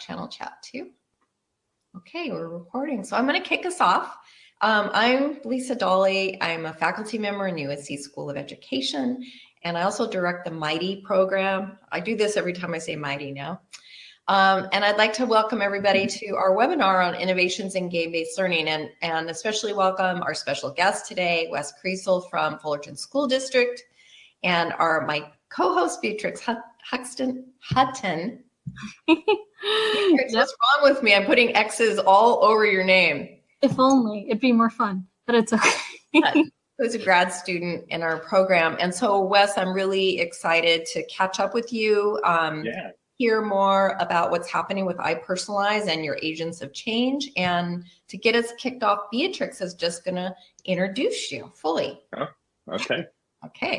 channel chat too. Okay, we're recording. So I'm going to kick us off. I'm Lisa Dolly. I'm a faculty member in USC School of Education, and I also direct the MIGHTY program. I do this every time I say MIGHTY now. And I'd like to welcome everybody to our webinar on innovations in game-based learning, and especially welcome our special guest today, Wes Kriesel from Fullerton School District, and my co-host, Beatrix Hutton. Beatrix, what's wrong with me? I'm putting X's all over your name. If only, it'd be more fun, but it's okay. Who's a grad student in our program. And so, Wes, I'm really excited to catch up with you, hear more about what's happening with iPersonalize and your agents of change. And to get us kicked off, Beatrix is just going to introduce you fully. Oh, okay. Okay.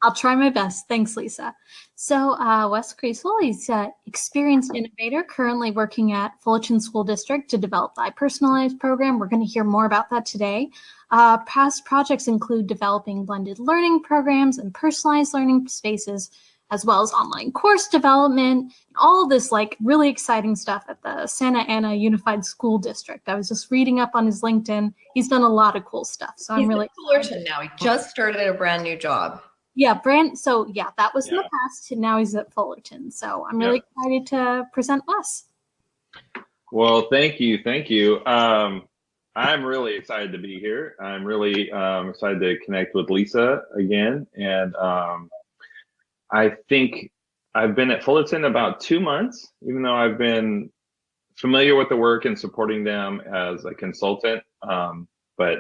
I'll try my best. Thanks, Lisa. So Wes Kriesel, he's an experienced innovator currently working at Fullerton School District to develop the iPersonalize program. We're going to hear more about that today. Past projects include developing blended learning programs and personalized learning spaces, as well as online course development, and all of this like really exciting stuff at the Santa Ana Unified School District. I was just reading up on his LinkedIn. He's done a lot of cool stuff. So I'm really excited. Now he just started a brand new job. Yeah, that was in the past, and now he's at Fullerton. So I'm really excited to present Wes. Well, thank you. I'm really excited to be here. I'm really excited to connect with Lisa again. And I think I've been at Fullerton about 2 months, even though I've been familiar with the work and supporting them as a consultant. But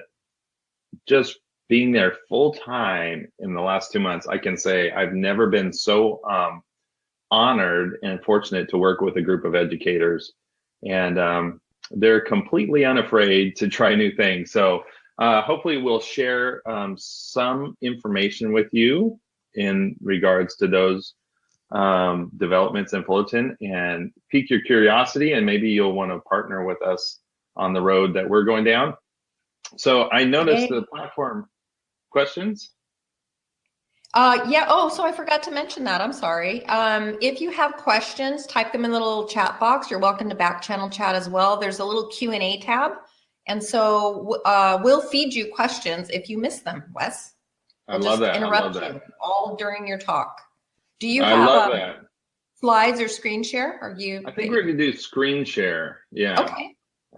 just being there full time in the last 2 months, I can say I've never been so honored and fortunate to work with a group of educators, and they're completely unafraid to try new things. So hopefully we'll share some information with you in regards to those developments in Fullerton and pique your curiosity, and maybe you'll want to partner with us on the road that we're going down. So I noticed the platform. Questions? So I forgot to mention that. I'm sorry. If you have questions, type them in the little chat box. You're welcome to back channel chat as well. There's a little Q&A tab. And so we'll feed you questions if you miss them, Wes. I love that. Interrupt you all during your talk. Do you have slides or screen share? I think we're going to do screen share. Yeah. Okay.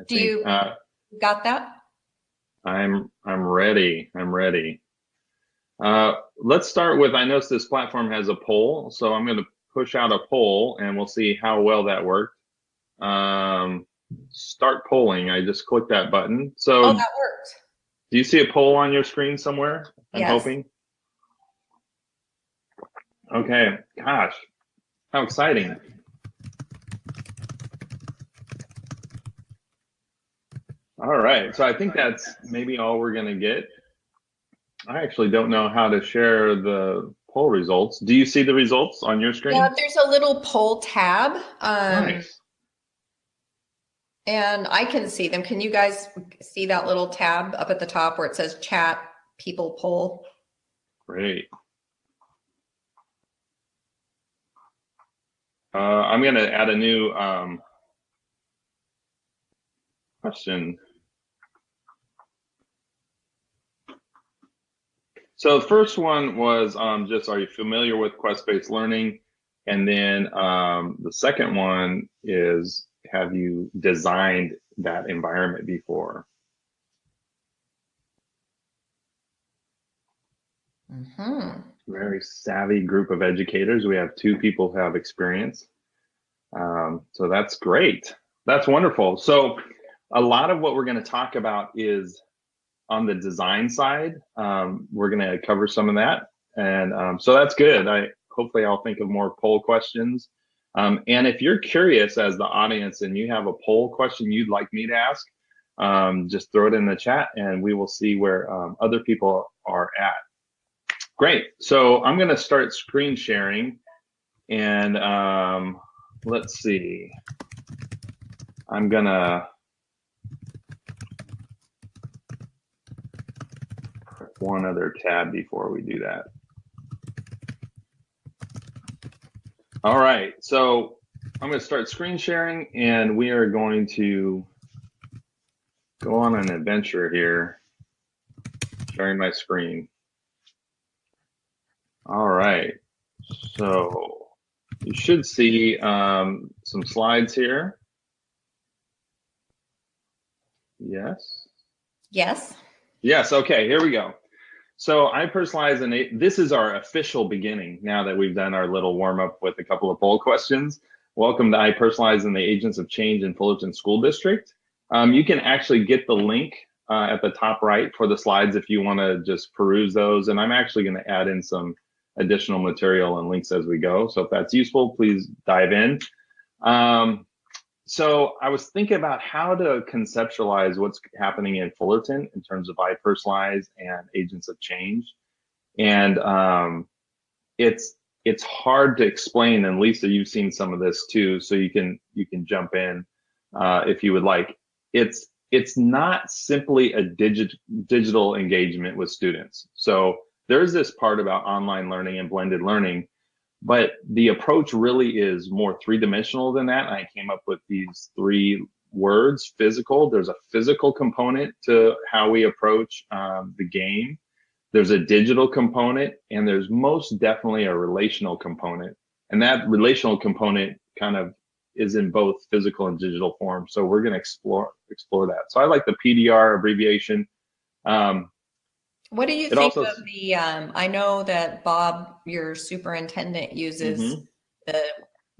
You got that? I'm ready. Let's start with, I noticed this platform has a poll, so I'm going to push out a poll and we'll see how well that worked. Start polling. I just clicked that button. So that worked. Do you see a poll on your screen somewhere? I'm hoping. Okay. Gosh, how exciting. All right, so I think that's maybe all we're going to get. I actually don't know how to share the poll results. Do you see the results on your screen? Yeah, there's a little poll tab. Nice. And I can see them. Can you guys see that little tab up at the top where it says chat, people, poll? Great. I'm going to add a new question. So the first one was just, are you familiar with quest-based learning? And then the second one is, have you designed that environment before? Very savvy group of educators. We have 2 people who have experience. So that's great. That's wonderful. So a lot of what we're going to talk about is on the design side. We're going to cover some of that, and so that's good. Hopefully I'll think of more poll questions, and if you're curious as the audience and you have a poll question you'd like me to ask, just throw it in the chat and we will see where other people are at. Great. So I'm going to start screen sharing, and let's see. I'm gonna one other tab before we do that. All right, so I'm going to start screen sharing, and we are going to go on an adventure here, sharing my screen. All right, so you should see some slides here. Yes? Yes. Yes, okay, here we go. So iPersonalize, and this is our official beginning now that we've done our little warm-up with a couple of poll questions. Welcome to iPersonalize and the Agents of Change in Fullerton School District. You can actually get the link at the top right for the slides if you want to just peruse those. And I'm actually going to add in some additional material and links as we go. So if that's useful, please dive in. So I was thinking about how to conceptualize what's happening in Fullerton in terms of iPersonalize and Agents of Change. And it's hard to explain, and Lisa, you've seen some of this too, so you can jump in if you would like. It's not simply a digital engagement with students. So there's this part about online learning and blended learning, but the approach really is more three-dimensional than that. I came up with these three words: physical. There's a physical component to how we approach the game. There's a digital component, and there's most definitely a relational component. And that relational component kind of is in both physical and digital form. So we're going to explore that. So I like the PDR abbreviation. What do you think of the, I know that Bob, your superintendent, uses the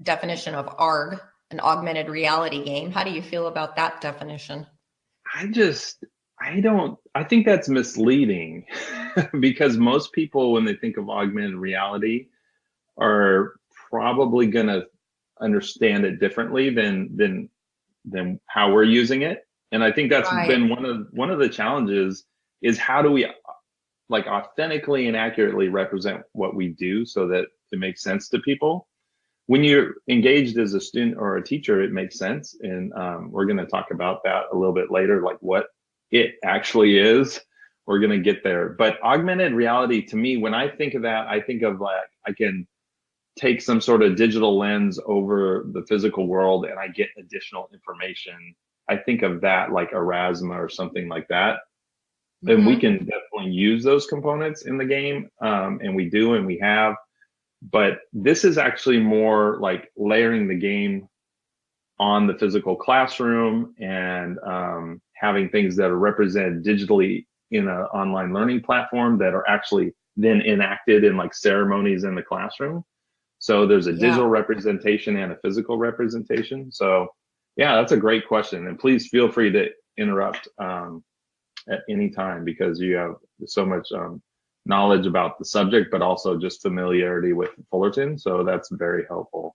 definition of ARG, an augmented reality game. How do you feel about that definition? I think that's misleading because most people, when they think of augmented reality, are probably going to understand it differently than how we're using it. And I think that's been one of the challenges is how do we like authentically and accurately represent what we do so that it makes sense to people. When you're engaged as a student or a teacher, it makes sense. And we're going to talk about that a little bit later, like what it actually is. We're going to get there. But augmented reality, to me, when I think of that, I think of like I can take some sort of digital lens over the physical world and I get additional information. I think of that like Erasmus or something like that. And we can definitely use those components in the game, and we do, and we have. But this is actually more like layering the game on the physical classroom and having things that are represented digitally in an online learning platform that are actually then enacted in like ceremonies in the classroom. So there's a digital representation and a physical representation. So yeah, that's a great question. And please feel free to interrupt at any time because you have so much knowledge about the subject, but also just familiarity with Fullerton. So that's very helpful.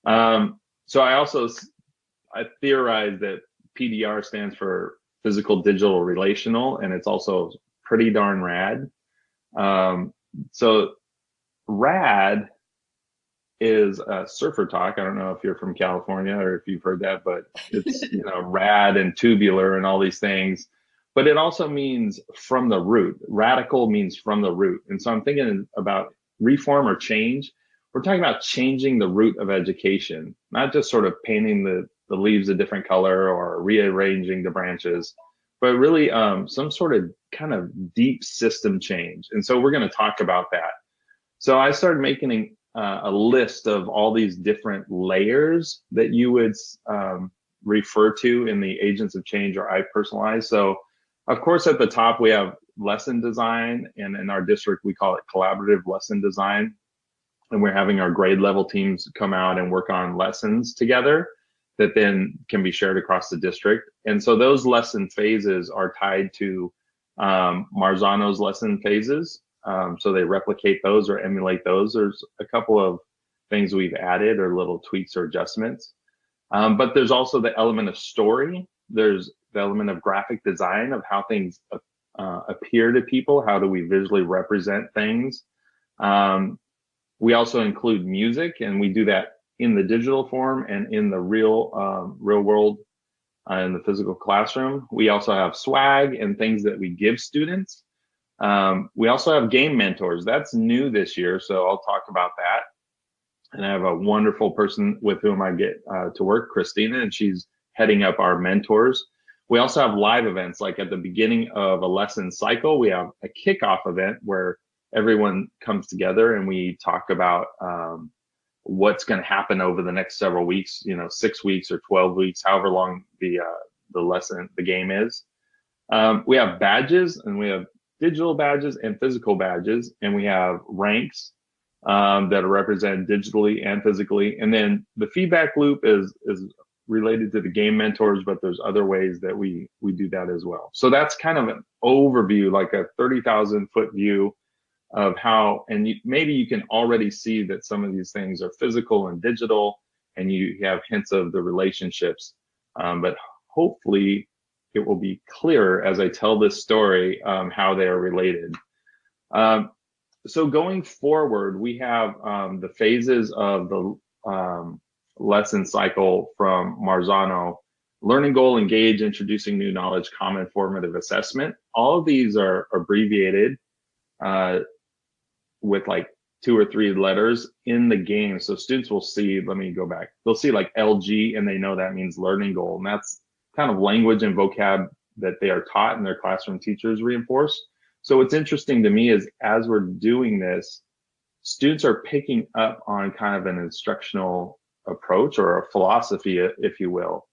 So I theorize that PDR stands for physical, digital, relational, and it's also pretty darn rad. So rad is surfer talk. I don't know if you're from California or if you've heard that, but it's rad and tubular and all these things. But it also means from the root. Radical means from the root. And so I'm thinking about reform or change. We're talking about changing the root of education, not just sort of painting the leaves a different color or rearranging the branches, but really some sort of kind of deep system change. And so we're going to talk about that. So I started making a list of all these different layers that you would refer to in the Agents of Change or iPersonalize. So of course, at the top, we have lesson design, and in our district, we call it collaborative lesson design. And we're having our grade level teams come out and work on lessons together that then can be shared across the district. And so those lesson phases are tied to Marzano's lesson phases. So they replicate those or emulate those. There's a couple of things we've added or little tweaks or adjustments. But there's also the element of story. There's the element of graphic design of how things appear to people. How do we visually represent things? We also include music, and we do that in the digital form and in the real world in the physical classroom. We also have swag and things that we give students. We also have game mentors. That's new this year, so I'll talk about that. And I have a wonderful person with whom I get to work, Christina, and she's heading up our mentors. We also have live events, like at the beginning of a lesson cycle, we have a kickoff event where everyone comes together and we talk about what's going to happen over the next several weeks, 6 weeks or 12 weeks, however long the game is. We have badges, and we have digital badges and physical badges, and we have ranks that are represented digitally and physically. And then the feedback loop is related to the game mentors, but there's other ways that we do that as well. So that's kind of an overview, like a 30,000-foot view of how, and maybe you can already see that some of these things are physical and digital, and you have hints of the relationships. But hopefully it will be clearer as I tell this story how they are related. So going forward, we have the phases of the lesson cycle from Marzano: learning goal, engage, introducing new knowledge, common formative assessment. All of these are abbreviated with like 2 or 3 letters in the game. So students will see, let me go back, they'll see like LG, and they know that means learning goal. And that's kind of language and vocab that they are taught and their classroom teachers reinforce. So what's interesting to me is, as we're doing this, students are picking up on kind of an instructional approach or a philosophy, if you will.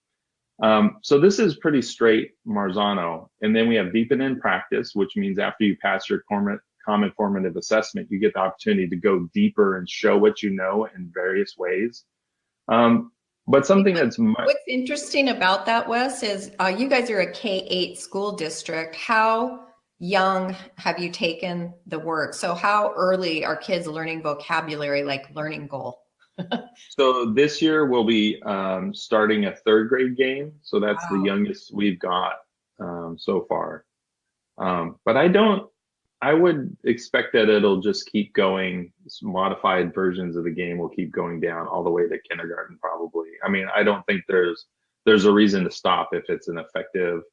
So this is pretty straight Marzano. And then we have deepen in practice, which means after you pass your common formative assessment, you get the opportunity to go deeper and show what you know in various ways. But something what's interesting about that, Wes, is you guys are a K-8 school district. How young have you taken the work? So how early are kids learning vocabulary, like learning goal? So this year we'll be starting a 3rd grade game. So that's the youngest we've got so far. But I would expect that it'll just keep going. Modified versions of the game will keep going down all the way to kindergarten, probably. I mean, I don't think there's a reason to stop if it's an effective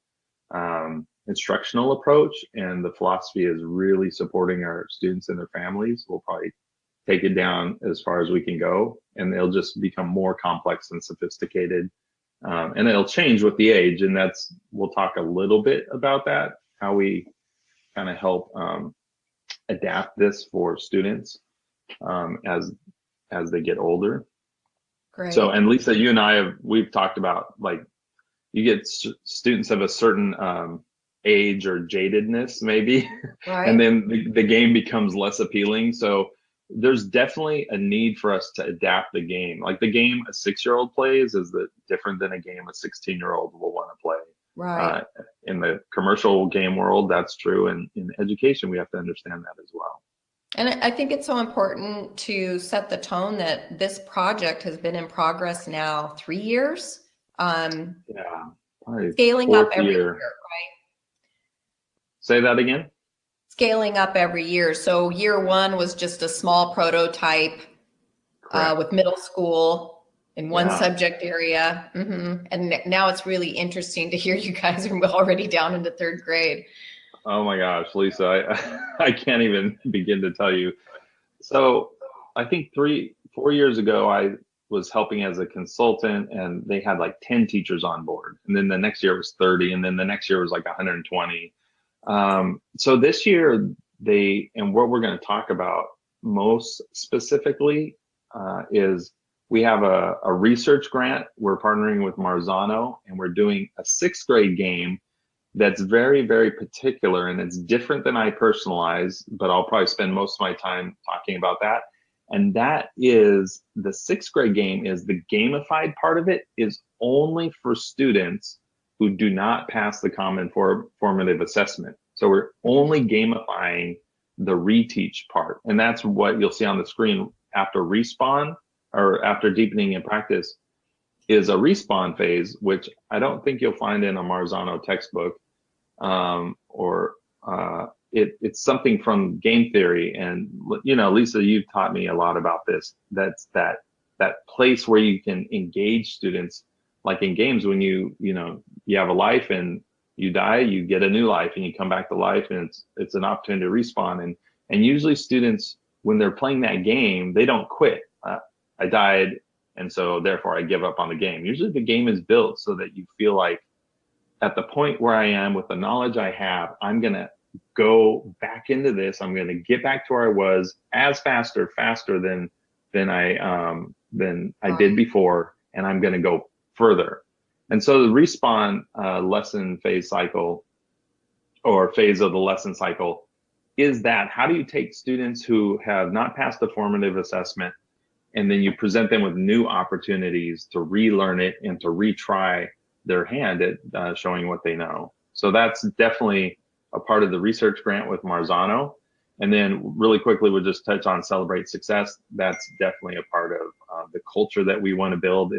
instructional approach, and the philosophy is really supporting our students and their families. We'll probably take it down as far as we can go, and they'll just become more complex and sophisticated. And it'll change with the age, and we'll talk a little bit about that, how we kind of help adapt this for students as they get older. Great. So, and Lisa, you and we've talked about, like, you get students of a certain age or jadedness, maybe, right. And then the game becomes less appealing. So there's definitely a need for us to adapt the game. Like, the game a 6-year-old plays is different than a game a 16-year-old will want to play. Right. In the commercial game world, that's true. And in education, we have to understand that as well. And I think it's so important to set the tone that this project has been in progress now 3 years. Scaling up every year, right? Say that again. Scaling up every year. So year 1 was just a small prototype with middle school in one subject area. And now it's really interesting to hear you guys are already down into 3rd grade. Oh my gosh, Lisa, I can't even begin to tell you. So I think 4 years ago, I was helping as a consultant, and they had like 10 teachers on board. And then the next year was 30, and then the next year was like 120. So this year, and what we're going to talk about most specifically is we have a research grant. We're partnering with Marzano, and we're doing a 6th grade game that's very, very particular, and it's different than iPersonalize, but I'll probably spend most of my time talking about that. And that is, the 6th grade game is the gamified part of it is only for students who do not pass the common formative assessment. So we're only gamifying the reteach part. And that's what you'll see on the screen after respawn, or after deepening in practice, is a respawn phase, which I don't think you'll find in a Marzano textbook, it's something from game theory. And, Lisa, you've taught me a lot about this. That's that place where you can engage students, like in games, when you have a life and you die, you get a new life and you come back to life, and it's an opportunity to respawn. And usually students, when they're playing that game, they don't quit. I died, and so therefore I give up on the game. Usually the game is built so that you feel like at the point where I am with the knowledge I have, I'm going to go back into this. I'm going to get back to where I was as faster than I did before, and I'm going to go further. And so the respawn lesson phase cycle, or phase of the lesson cycle, is that how do you take students who have not passed the formative assessment, and then you present them with new opportunities to relearn it and to retry their hand at showing what they know. So that's definitely a part of the research grant with Marzano. And then really quickly, we'll just touch on Celebrate Success. That's definitely a part of the culture that we want to build.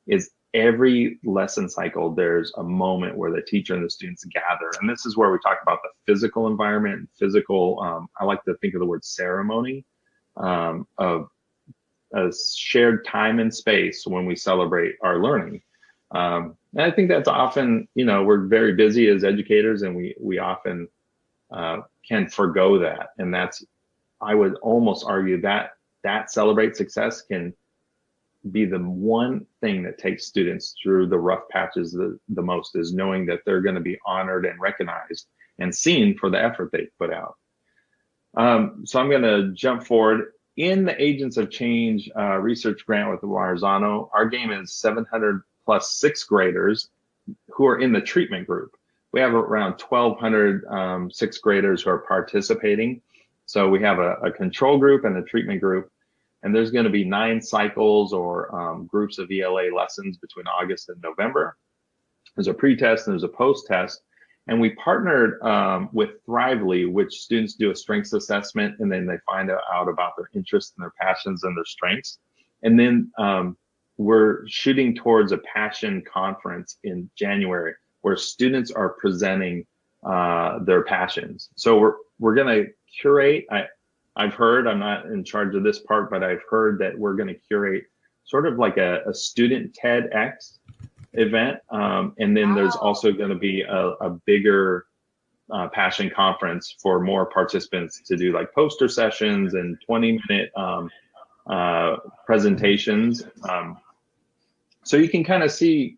Is every lesson cycle, there's a moment where the teacher and the students gather. And this is where we talk about the physical environment, I like to think of the word ceremony, of a shared time and space when we celebrate our learning. And I think that's often, we're very busy as educators, and we often can forgo that. And I would almost argue that Celebrate Success can be the one thing that takes students through the rough patches the most, is knowing that they're going to be honored and recognized and seen for the effort they put out. So I'm going to jump forward. In the Agents of Change research grant with Marzano, our game is 700 plus sixth graders who are in the treatment group. We have around 1,200 sixth graders who are participating. So we have a control group and a treatment group, and there's going to be 9 cycles or groups of ELA lessons between August and November. There's a pre-test and there's a post-test. And we partnered with Thrively, which students do a strengths assessment, and then they find out about their interests and their passions and their strengths. And then we're shooting towards a passion conference in January where students are presenting their passions. So we're going to curate. I've heard, I'm not in charge of this part, but I've heard that we're going to curate sort of like a student TEDx event. And then there's also going to be a bigger passion conference for more participants to do like poster sessions and 20-minute presentations. So you can kind of see,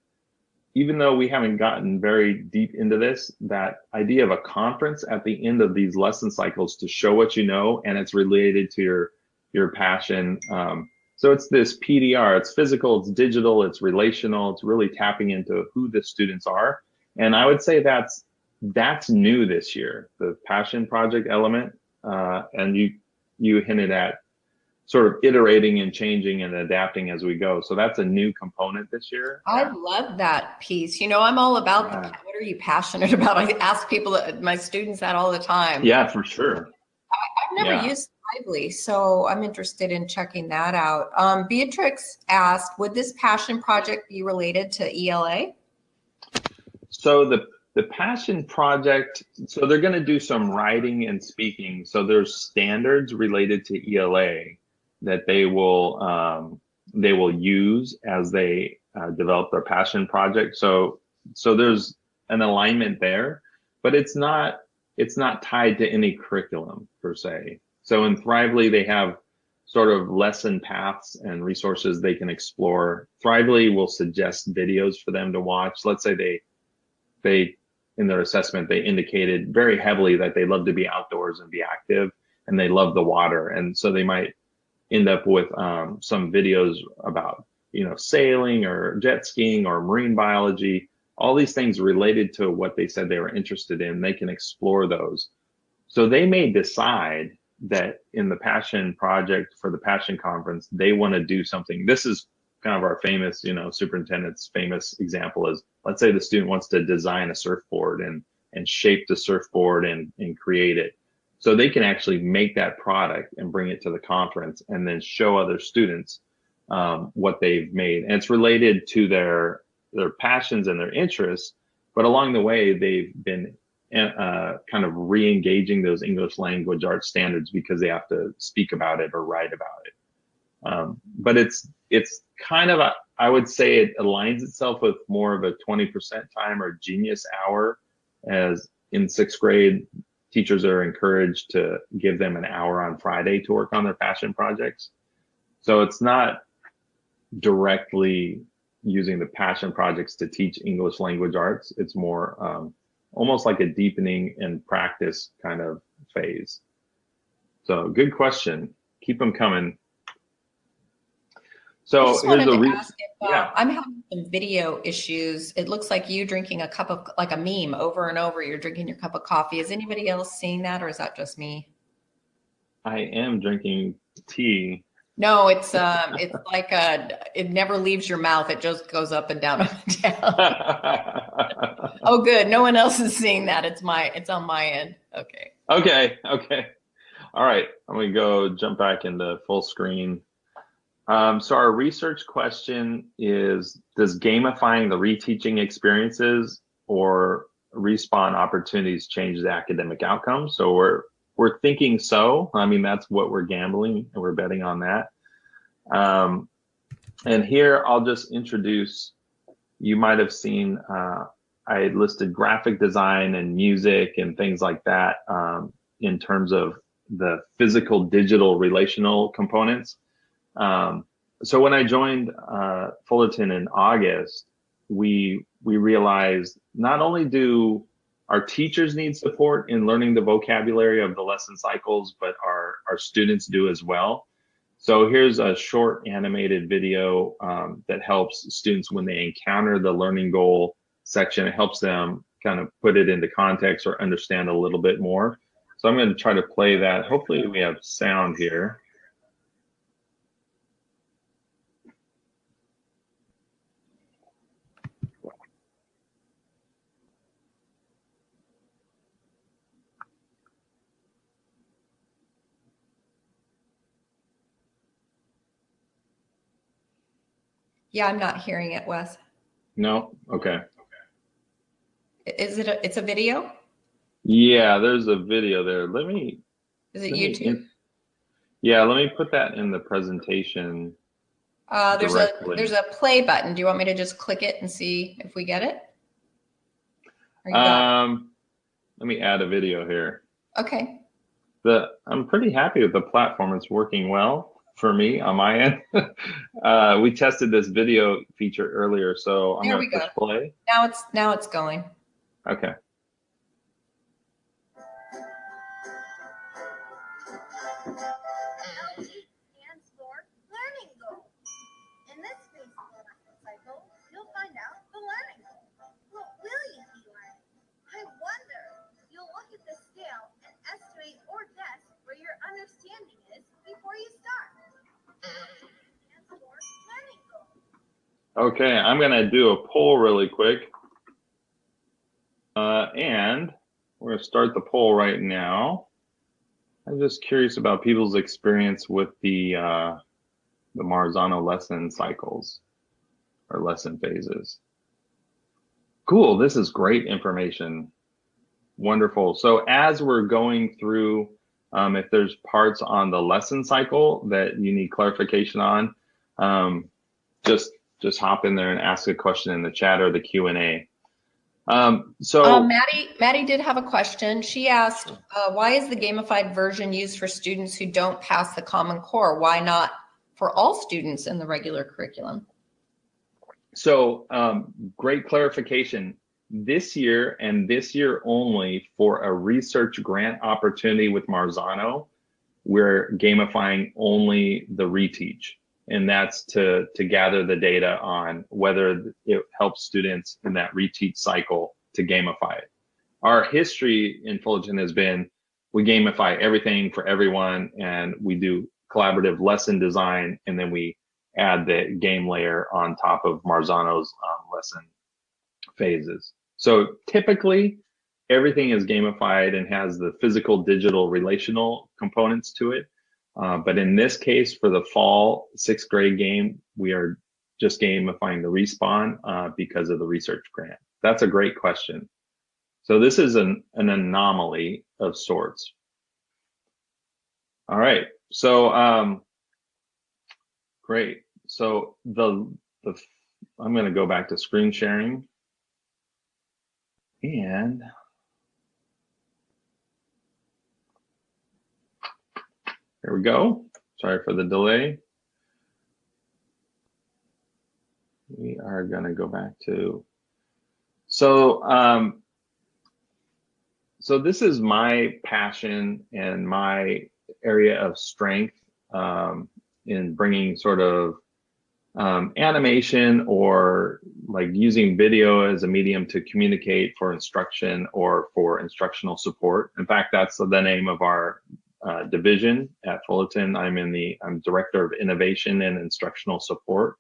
even though we haven't gotten very deep into this, that idea of a conference at the end of these lesson cycles to show what you know, and it's related to your passion. So it's this PDR, it's physical, it's digital, it's relational, it's really tapping into who the students are. And I would say that's new this year, the passion project element. And you hinted at sort of iterating and changing and adapting as we go. So that's a new component this year. I love that piece. I'm all about what are you passionate about? I ask my students that all the time. Yeah, for sure. I've never used Lively, so I'm interested in checking that out. Beatrix asked, would this passion project be related to ELA? So the passion project, so they're going to do some writing and speaking. So there's standards related to ELA that they will use as they develop their passion project. So there's an alignment there, but it's not tied to any curriculum per se. So in Thrively, they have sort of lesson paths and resources they can explore. Thrively will suggest videos for them to watch. Let's say they in their assessment, they indicated very heavily that they love to be outdoors and be active, and they love the water. And so they might end up with some videos about, sailing or jet skiing or marine biology, all these things related to what they said they were interested in. They can explore those. So they may decide that in the passion project for the passion conference, they want to do something. This is kind of our famous, superintendent's famous example is, let's say the student wants to design a surfboard and shape the surfboard and create it. So they can actually make that product and bring it to the conference and then show other students what they've made. And it's related to their passions and their interests, but along the way, they've been kind of re-engaging those English language arts standards because they have to speak about it or write about it. But it's kind of, I would say it aligns itself with more of a 20% time or genius hour, as in 6th grade, teachers are encouraged to give them an hour on Friday to work on their passion projects. So it's not directly using the passion projects to teach English language arts. It's more almost like a deepening and practice kind of phase. So good question. Keep them coming. I So just here's wanted a to ask if yeah. I'm having some video issues. It looks like you drinking a cup of, like a meme over and over. You're drinking your cup of coffee. Is anybody else seeing that, or is that just me? I am drinking tea. No, it's like it never leaves your mouth. It just goes up and down, up and down. Oh, good. No one else is seeing that. It's on my end. Okay. Okay. All right. I'm gonna go jump back into full screen. So our research question is, does gamifying the reteaching experiences or respawn opportunities change the academic outcomes? So we're thinking so. I mean, that's what we're gambling and we're betting on that. And here I'll just introduce, you might have seen, I listed graphic design and music and things like that in terms of the physical digital relational components. So when I joined Fullerton in August, we realized not only do our teachers need support in learning the vocabulary of the lesson cycles, but our students do as well. So here's a short animated video that helps students when they encounter the learning goal section. It helps them kind of put it into context or understand a little bit more. So I'm going to try to play that. Hopefully we have sound here. Yeah, I'm not hearing it, Wes. No? Okay. Is it it's a video? Yeah, there's a video there. Is it YouTube? Yeah, let me put that in the presentation There's directly. a play button. Do you want me to just click it and see if we get it? Let me add a video here. Okay. I'm pretty happy with the platform. It's working well for me on my end. We tested this video feature earlier, so I'm going to push play. Now it's going. Okay. Stands for learning goal. In this phase of the lesson cycle, you'll find out the learning goal. What will you be learning? I wonder. You'll look at the scale and estimate or guess where your understanding is before you start. Stands for learning goal. Okay, I'm going to do a poll really quick. And we're going to start the poll right now. I'm just curious about people's experience with the Marzano lesson cycles or lesson phases. Cool, this is great information. Wonderful. So as we're going through, if there's parts on the lesson cycle that you need clarification on, just hop in there and ask a question in the chat or the Q&A. Maddie did have a question. She asked, why is the gamified version used for students who don't pass the Common Core? Why not for all students in the regular curriculum? So great clarification. This year and this year only, for a research grant opportunity with Marzano, we're gamifying only the reteach. And that's to gather the data on whether it helps students in that reteach cycle to gamify it. Our history in Fullerton has been, we gamify everything for everyone, and we do collaborative lesson design, and then we add the game layer on top of Marzano's lesson phases. So typically, everything is gamified and has the physical, digital, relational components to it. But in this case, for the fall 6th grade game, we are just gamifying the respawn because of the research grant. That's a great question. So this is an anomaly of sorts. All right, so great. So I'm going to go back to screen sharing, and here we go. Sorry for the delay. we are going to go back to, so this is my passion and my area of strength in bringing sort of animation or like using video as a medium to communicate for instruction or for instructional support. In fact, that's the name of our division at Fullerton. I'm Director of Innovation and Instructional Support.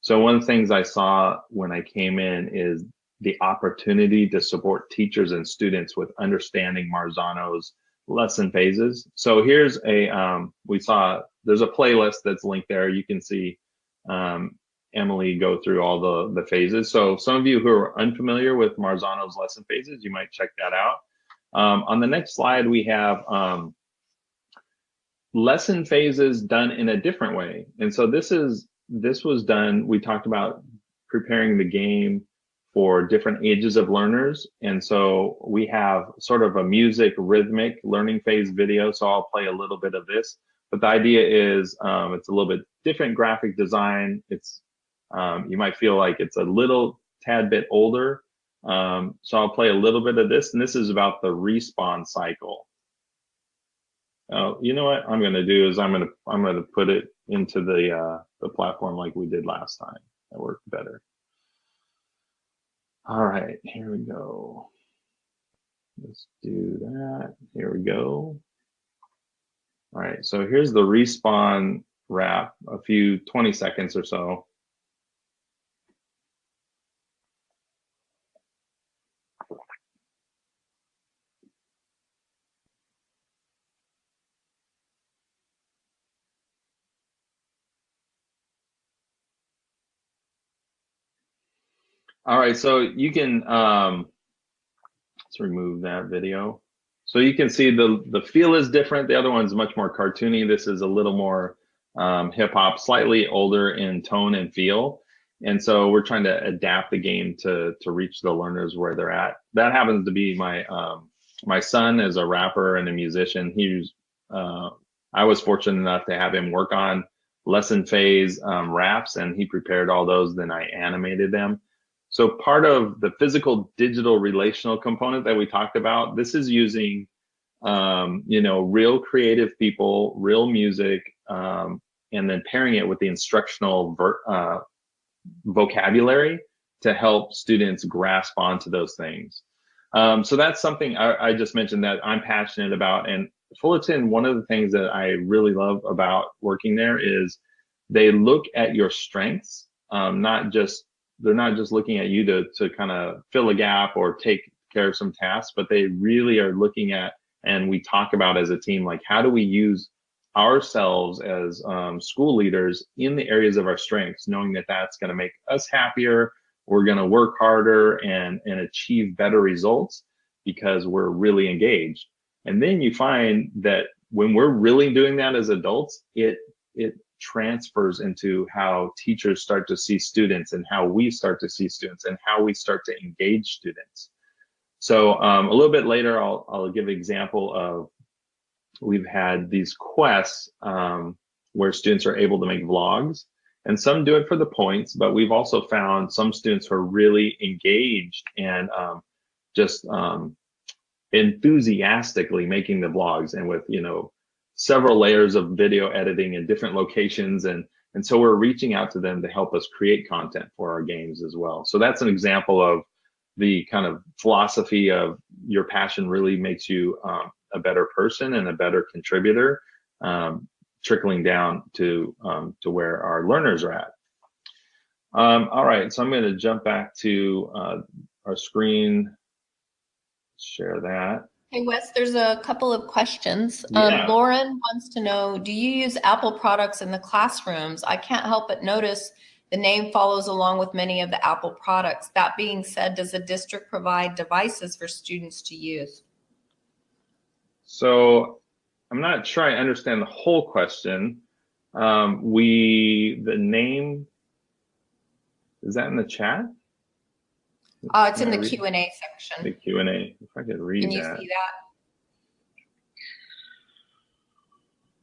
So one of the things I saw when I came in is the opportunity to support teachers and students with understanding Marzano's lesson phases. So here's there's a playlist that's linked there. You can see Emily go through all the phases. So some of you who are unfamiliar with Marzano's lesson phases, you might check that out. On the next slide, we have lesson phases done in a different way. And so this was done, we talked about preparing the game for different ages of learners. And so we have sort of a music rhythmic learning phase video. So I'll play a little bit of this, but the idea is it's a little bit different graphic design. It's you might feel like it's a little tad bit older. So I'll play a little bit of this, and this is about the respawn cycle. You know what I'm going to do is I'm going to put it into the platform like we did last time. That worked better. All right, here we go. Let's do that. Here we go. All right, so here's the respawn wrap, 20 seconds or so. All right, so you can, let's remove that video. So you can see the feel is different. The other one's much more cartoony. This is a little more hip hop, slightly older in tone and feel. And so we're trying to adapt the game to reach the learners where they're at. That happens to be my son is a rapper and a musician. I was fortunate enough to have him work on lesson phase raps, and he prepared all those, then I animated them. So part of the physical digital relational component that we talked about, this is using, real creative people, real music, and then pairing it with the instructional vocabulary to help students grasp onto those things. So that's something I just mentioned that I'm passionate about. And Fullerton, one of the things that I really love about working there is they look at your strengths, they're not just looking at you to kind of fill a gap or take care of some tasks, but they really are looking at, and we talk about as a team, like how do we use ourselves as school leaders in the areas of our strengths, knowing that that's going to make us happier, we're going to work harder and achieve better results because we're really engaged. And then you find that when we're really doing that as adults, it transfers into how teachers start to see students and how we start to see students and how we start to engage students. So a little bit later, I'll give an example of, we've had these quests where students are able to make vlogs, and some do it for the points, but we've also found some students who are really engaged and just enthusiastically making the vlogs, and with, several layers of video editing in different locations. And so we're reaching out to them to help us create content for our games as well. So that's an example of the kind of philosophy of your passion really makes you a better person and a better contributor, trickling down to where our learners are at. All right, so I'm going to jump back to our screen, share that. Hey, Wes, there's a couple of questions. Yeah. Lauren wants to know, do you use Apple products in the classrooms? I can't help but notice the name follows along with many of the Apple products. That being said, does the district provide devices for students to use? So I'm not sure I understand the whole question. The name, is that in the chat? It's in the Q&A section. The Q&A, if I could read that. Can you see that?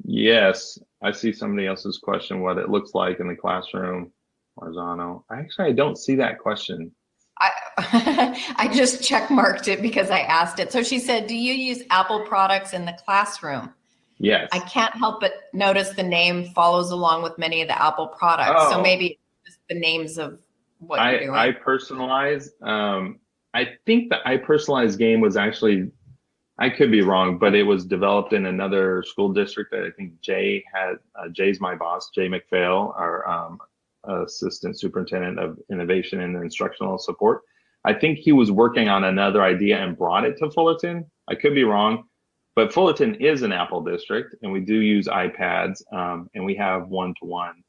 Yes, I see somebody else's question, what it looks like in the classroom. Marzano. I don't see that question. I just check marked it because I asked it. So she said, do you use Apple products in the classroom? Yes. I can't help but notice the name follows along with many of the Apple products. So Oh. maybe just the names of what you're doing. iPersonalize. I think the iPersonalize game was actually, I could be wrong, but it was developed in another school district that I think Jay had. Jay's my boss, Jay McPhail, our assistant superintendent of innovation and instructional support. I think he was working on another idea and brought it to Fullerton. I could be wrong, but Fullerton is an Apple district, and we do use iPads, and we have one-to-one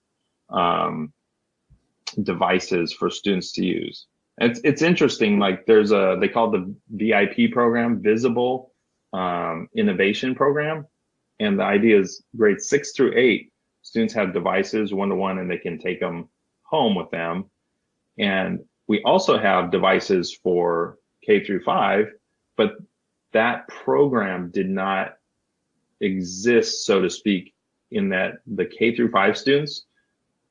devices for students to use. It's interesting. Like they call it the VIP program, Visible Innovation Program, and the idea is grades 6 through 8. Students have devices one-to-one, and they can take them home with them. And we also have devices for K through 5, but that program did not exist, so to speak, in that the K through 5 students,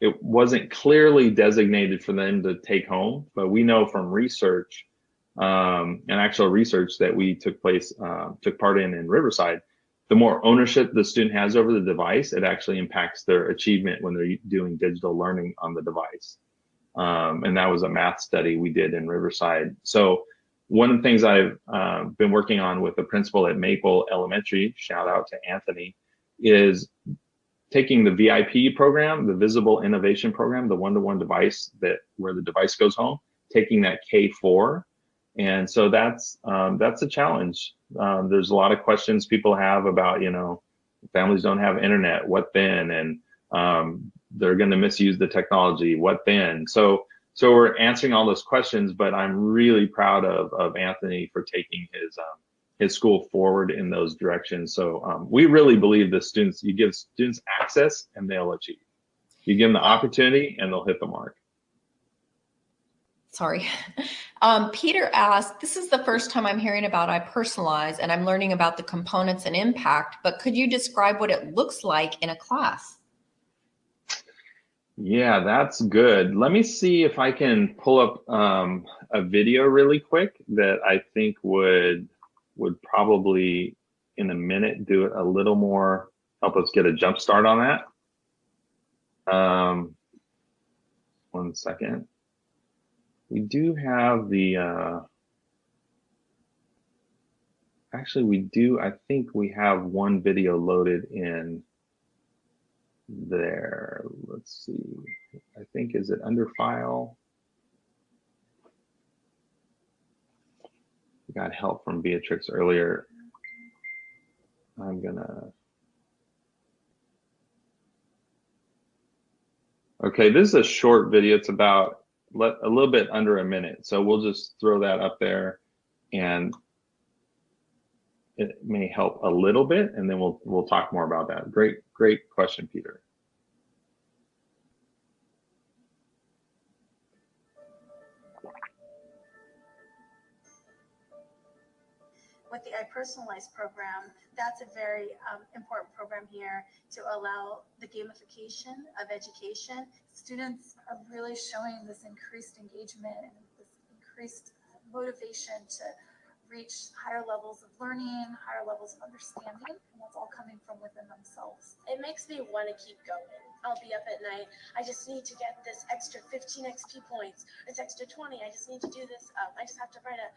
it wasn't clearly designated for them to take home. But we know from research, and actual research that we took part in Riverside, the more ownership the student has over the device, it actually impacts their achievement when they're doing digital learning on the device. And that was a math study we did in Riverside. So one of the things I've been working on with the principal at Maple Elementary, shout out to Anthony, is taking the VIP program, the Visible Innovation Program, the one-to-one device where the device goes home, taking that K4. And so that's a challenge. There's a lot of questions people have about, families don't have internet, what then? And they're going to misuse the technology, what then? So we're answering all those questions, but I'm really proud of Anthony for taking his school forward in those directions. So we really believe you give students access and they'll achieve. You give them the opportunity and they'll hit the mark. Sorry. Peter asked, this is the first time I'm hearing about iPersonalize, and I'm learning about the components and impact, but could you describe what it looks like in a class? Yeah, that's good. Let me see if I can pull up a video really quick that I think would probably in a minute do it a little more, help us get a jump start on that. 1 second. We do have actually we do, I think we have one video loaded in there. Let's see. I think, is it under file? We got help from Beatrix earlier. Okay, this is a short video. It's about a little bit under a minute. So we'll just throw that up there, and it may help a little bit, and then we'll talk more about that. Great question, Peter. With the iPersonalize program, that's a very important program here to allow the gamification of education. Students are really showing this increased engagement and this increased motivation to reach higher levels of learning, higher levels of understanding, and that's all coming from within themselves. It makes me want to keep going. I'll be up at night. I just need to get this extra 15 XP points. It's extra 20. I just need to do this up. I just have to write a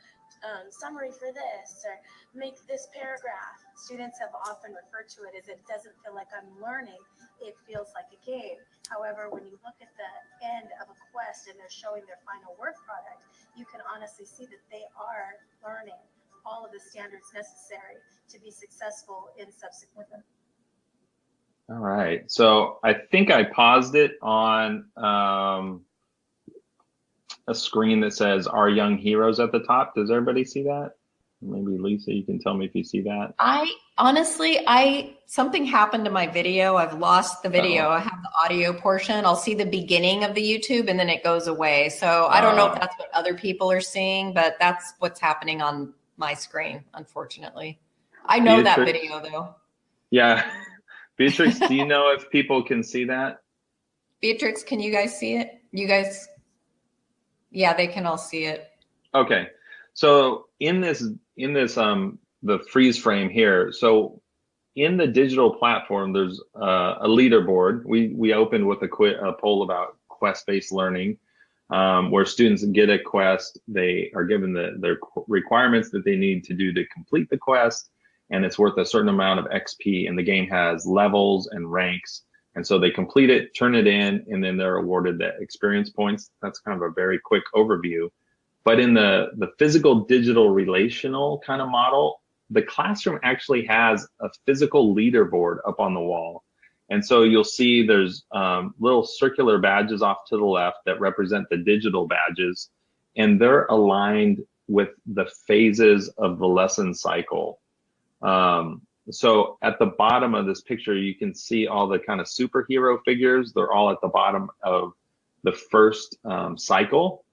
summary for this or make this paragraph. Students have often referred to it as it doesn't feel like I'm learning. It feels like a game. However, when you look at the end of a quest and they're showing their final work product, you can honestly see that they are learning all of the standards necessary to be successful in subsequent. All right, so I think I paused it on a screen that says "Our Young Heroes" at the top. Does everybody see that? Maybe Lisa, you can tell me if you see that. Something happened to my video. I've lost the video. I have the audio portion. I'll see the beginning of the YouTube and then it goes away. So I don't know if that's what other people are seeing, but that's what's happening on my screen, unfortunately. I know that video though. Yeah. Beatrix, do you know if people can see that? Beatrix, can you guys see it? You guys, yeah, they can all see it. Okay, so in this the freeze frame here, so in the digital platform, there's a leaderboard. We opened with a poll about quest-based learning, where students get a quest. They are given their requirements that they need to do to complete the quest, and it's worth a certain amount of XP. And the game has levels and ranks, and so they complete it, turn it in, and then they're awarded the experience points. That's kind of a very quick overview. But in the physical digital relational kind of model, the classroom actually has a physical leaderboard up on the wall. And so you'll see there's little circular badges off to the left that represent the digital badges, and they're aligned with the phases of the lesson cycle. So at the bottom of this picture, you can see all the kind of superhero figures. They're all at the bottom of the first cycle.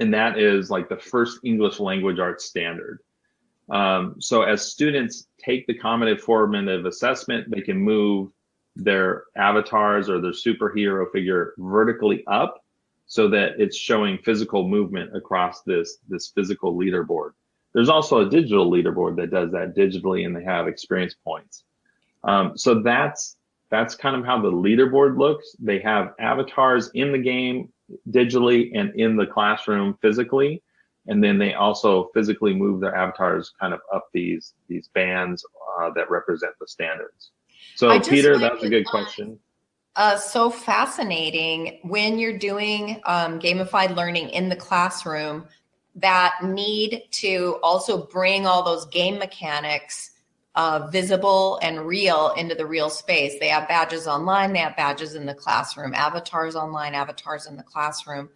And that is like the first English language arts standard. So as students take the formative assessment, they can move their avatars or their superhero figure vertically up so that it's showing physical movement across this physical leaderboard. There's also a digital leaderboard that does that digitally, and they have experience points. So that's kind of how the leaderboard looks. They have avatars in the game digitally and in the classroom physically, and then they also physically move their avatars kind of up these bands that represent the standards. So Peter, that's a good question. So fascinating when you're doing gamified learning in the classroom, that need to also bring all those game mechanics visible and real into the real space. They have badges online, they have badges in the classroom, avatars online, avatars in the classroom.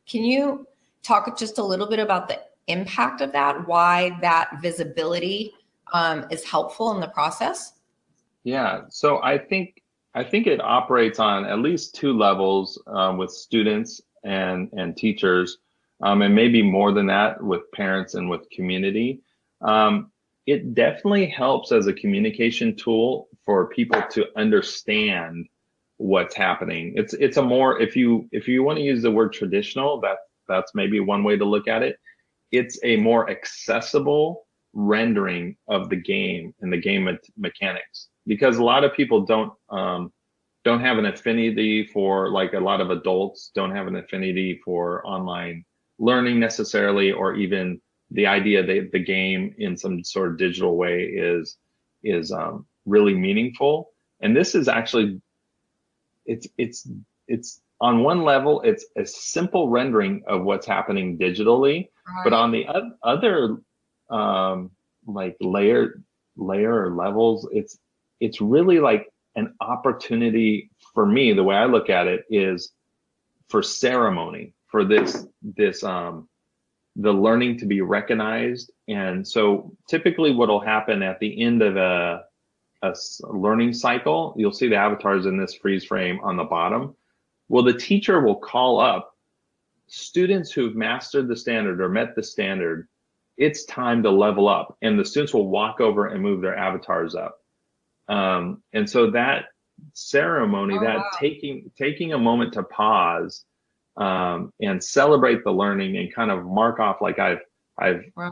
Can you talk just a little bit about the impact of that, why that visibility is helpful in the process? Yeah, so I think it operates on at least two levels with students and teachers, and maybe more than that with parents and with community. It definitely helps as a communication tool for people to understand what's happening. It's a more, if you want to use the word traditional, that's maybe one way to look at it. It's a more accessible rendering of the game and the game mechanics, because a lot of people don't have an affinity for, like a lot of adults don't have an affinity for online learning necessarily, or even the idea that the game in some sort of digital way is really meaningful. And this is actually, it's on one level, it's a simple rendering of what's happening digitally, right. But on the other like layer or levels, it's really like an opportunity for me. The way I look at it is for ceremony, for this the learning to be recognized. And so typically what will happen at the end of a learning cycle, you'll see the avatars in this freeze frame on the bottom. Well, the teacher will call up students who've mastered the standard or met the standard. It's time to level up, and the students will walk over and move their avatars up. And so that ceremony, taking a moment to pause and celebrate the learning and kind of mark off, like I've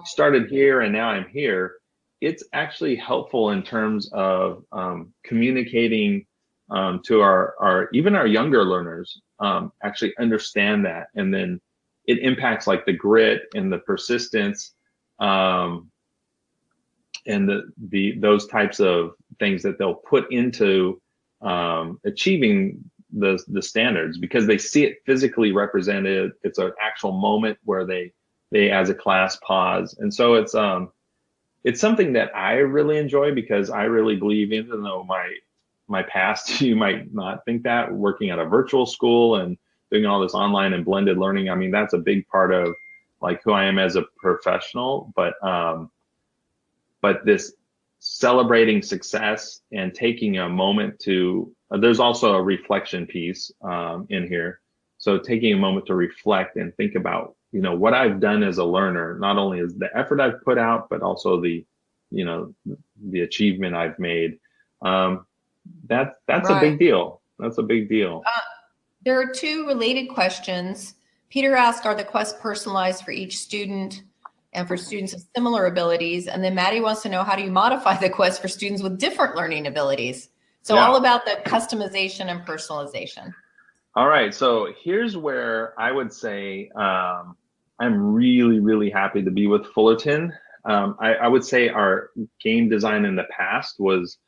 started here and now I'm here. It's actually helpful in terms of communicating to our even our younger learners, actually understand that, and then it impacts like the grit and the persistence and those types of things that they'll put into achieving the standards, because they see it physically represented. It's an actual moment where they as a class pause. And so it's something that I really enjoy, because I really believe, even though my past, you might not think that, working at a virtual school and doing all this online and blended learning, I mean, that's a big part of like who I am as a professional. But this celebrating success and taking a moment to, there's also a reflection piece in here. So taking a moment to reflect and think about, what I've done as a learner, not only is the effort I've put out, but also the achievement I've made. That's a big deal. That's a big deal. There are two related questions. Peter asked, are the quests personalized for each student and for students with similar abilities? And then Maddie wants to know, how do you modify the quest for students with different learning abilities? So Yeah. all about the customization and personalization. All right, so here's where I would say I'm really, really happy to be with Fullerton. I would say our game design in the past was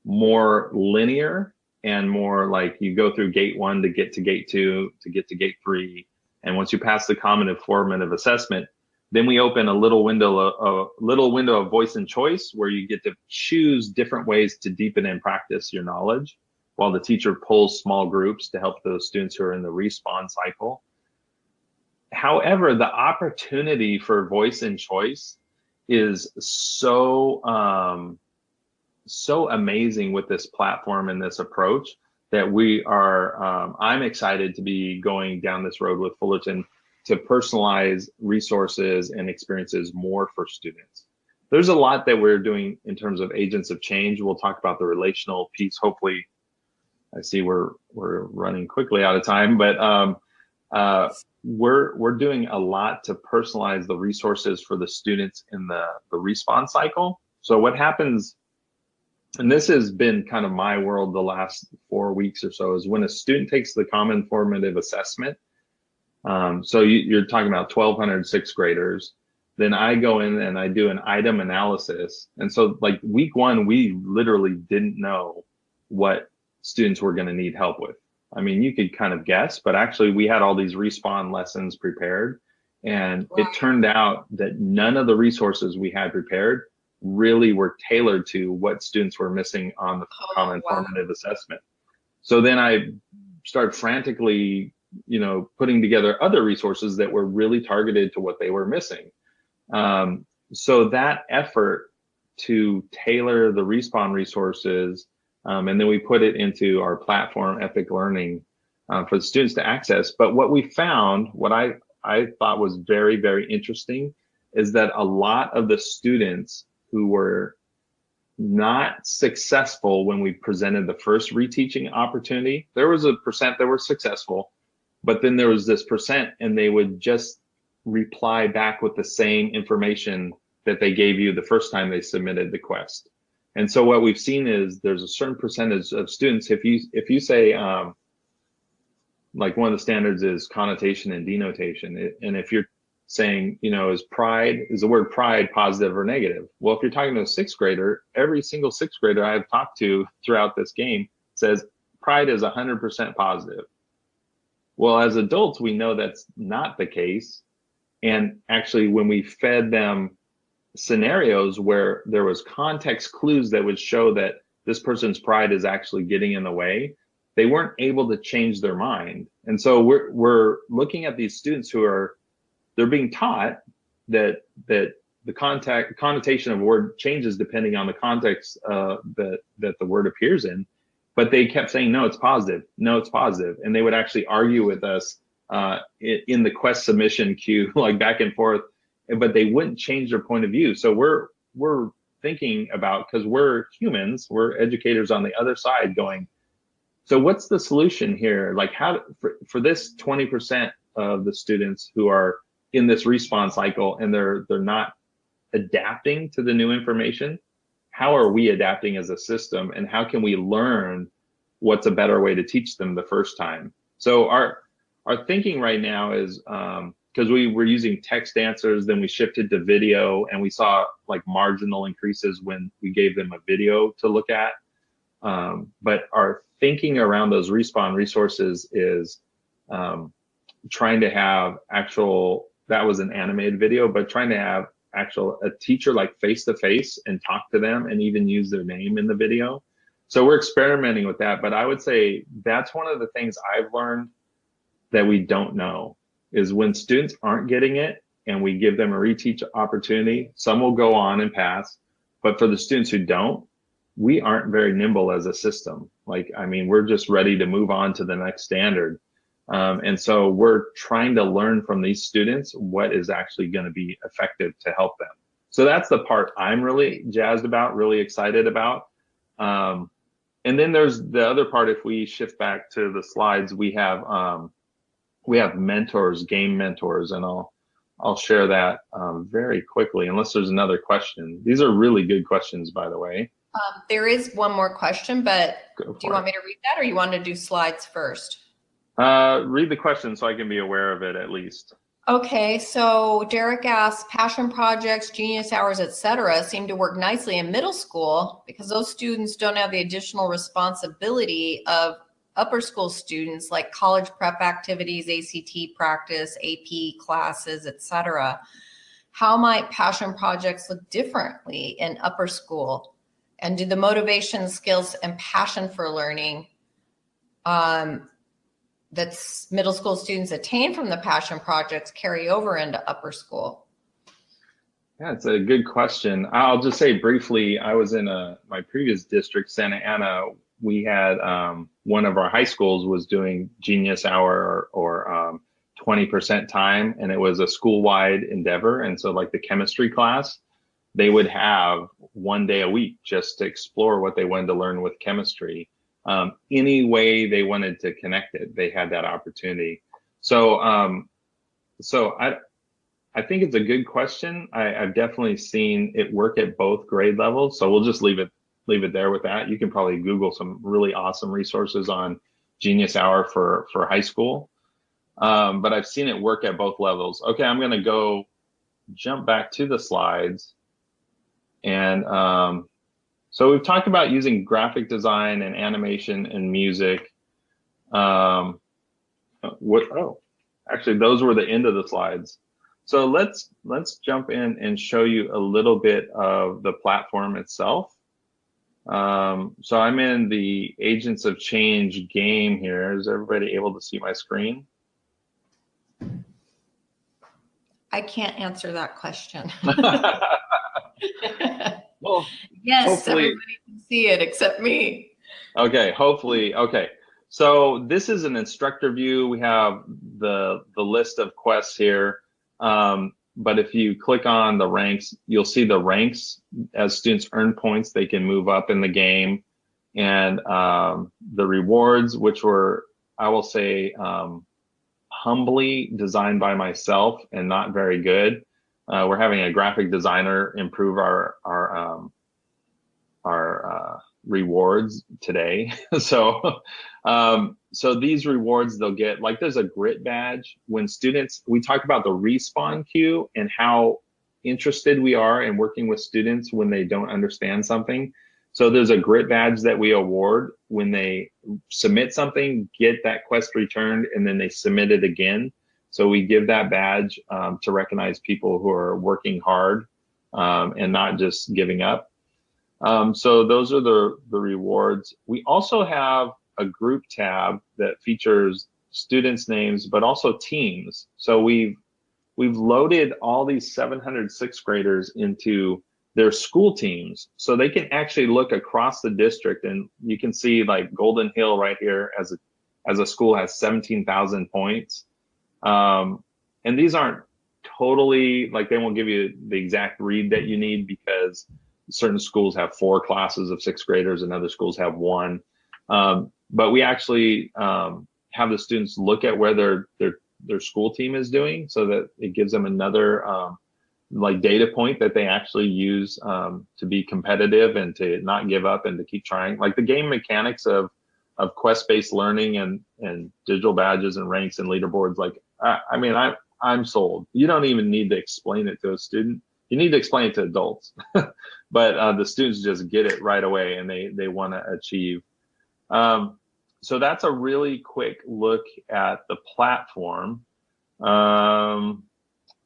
more linear and more like you go through gate 1 to get to gate 2 to get to gate 3, and once you pass the common formative assessment, then we open a little window of voice and choice where you get to choose different ways to deepen and practice your knowledge, while the teacher pulls small groups to help those students who are in the respawn cycle. However, the opportunity for voice and choice is so amazing with this platform and this approach that we are, I'm excited to be going down this road with Fullerton to personalize resources and experiences more for students. There's a lot that we're doing in terms of agents of change. We'll talk about the relational piece. Hopefully, I see we're running quickly out of time, but we're doing a lot to personalize the resources for the students in the response cycle. So what happens, and this has been kind of my world the last 4 weeks or so, is when a student takes the common formative assessment. So you're talking about 1,200 sixth graders. Then I go in and I do an item analysis. And so like week 1, we literally didn't know what students were going to need help with. I mean, you could kind of guess, but actually we had all these respawn lessons prepared. And it turned out that none of the resources we had prepared really were tailored to what students were missing on the common formative assessment. So then I started frantically, putting together other resources that were really targeted to what they were missing. So that effort to tailor the respawn resources, and then we put it into our platform, Epic Learning, for the students to access. But what we found, what I thought was very, very interesting, is that a lot of the students who were not successful when we presented the first reteaching opportunity, there was a percent that were successful, but then there was this percent and they would just reply back with the same information that they gave you the first time they submitted the quest. And so what we've seen is there's a certain percentage of students, if you say, like one of the standards is connotation and denotation, and if you're saying, is the word pride positive or negative? Well, if you're talking to a sixth grader, every single sixth grader I've talked to throughout this game says pride is 100% positive. Well, as adults, we know that's not the case. And actually, when we fed them scenarios where there was context clues that would show that this person's pride is actually getting in the way, they weren't able to change their mind. And so we're looking at these students who they're being taught that the connotation of a word changes depending on the context that the word appears in, but they kept saying, no, it's positive, no, it's positive. And they would actually argue with us in the quest submission queue, like back and forth, but they wouldn't change their point of view. So we're thinking about, because we're humans, we're educators on the other side going, so what's the solution here? Like how, for this 20% of the students who are in this response cycle and they're not adapting to the new information, how are we adapting as a system, and how can we learn what's a better way to teach them the first time? So our thinking right now is, because we were using text answers, then we shifted to video, and we saw like marginal increases when we gave them a video to look at. But our thinking around those respawn resources is trying to have actual, that was an animated video, but trying to have a teacher like face-to-face and talk to them and even use their name in the video. So we're experimenting with that. But I would say that's one of the things I've learned that we don't know, is when students aren't getting it and we give them a reteach opportunity, some will go on and pass. But for the students who don't, we aren't very nimble as a system. We're just ready to move on to the next standard. And so we're trying to learn from these students what is actually going to be effective to help them. So that's the part I'm really jazzed about, really excited about. And then there's the other part. If we shift back to the slides, we have mentors, game mentors, and I'll share that very quickly, unless there's another question. These are really good questions, by the way. There is one more question, but Go do you want me to read that, or you want to do slides first? Read the question so I can be aware of it at least. Okay, so Derek asks, passion projects, genius hours, etc., seem to work nicely in middle school because those students don't have the additional responsibility of upper school students, like college prep activities, ACT practice, AP classes, etc. How might passion projects look differently in upper school? And do the motivation, skills, and passion for learning that's middle school students attain from the passion projects carry over into upper school? Yeah, it's a good question. I'll just say briefly, I was in my previous district, Santa Ana. We had one of our high schools was doing Genius Hour or 20% time, and it was a school-wide endeavor. And so like the chemistry class, they would have one day a week just to explore what they wanted to learn with chemistry. Any way they wanted to connect it, they had that opportunity. So I think it's a good question. I've definitely seen it work at both grade levels. So we'll just leave it there with that. You can probably Google some really awesome resources on Genius Hour for high school. But I've seen it work at both levels. Okay, I'm gonna go jump back to the slides. And so we've talked about using graphic design and animation and music. Actually, those were the end of the slides. So let's jump in and show you a little bit of the platform itself. So I'm in the Agents of Change game here. Is everybody able to see my screen? I can't answer that question. Well, yes, hopefully everybody can see it except me. Okay, hopefully. Okay, so this is an instructor view. We have the list of quests here. But if you click on the ranks, you'll see the ranks. As students earn points, they can move up in the game. And the rewards, which were, I will say, humbly designed by myself and not very good. We're having a graphic designer improve our rewards today. So these rewards they'll get, like there's a grit badge. When students, we talk about the respawn queue and how interested we are in working with students when they don't understand something. So there's a grit badge that we award when they submit something, get that quest returned, and then they submit it again. So we give that badge to recognize people who are working hard and not just giving up. So those are the rewards. We also have a group tab that features students' names, but also teams. So we've loaded all these 700 sixth graders into their school teams, so they can actually look across the district, and you can see like Golden Hill right here as a school has 17,000 points. And these aren't totally, like, they won't give you the exact read that you need because certain schools have 4 classes of sixth graders and other schools have 1. But we actually have the students look at where their school team is doing, so that it gives them another like data point that they actually use to be competitive and to not give up and to keep trying. Like the game mechanics of quest-based learning and digital badges and ranks and leaderboards, like I mean, I'm sold. You don't even need to explain it to a student. You need to explain it to adults, but the students just get it right away and they want to achieve. So that's a really quick look at the platform.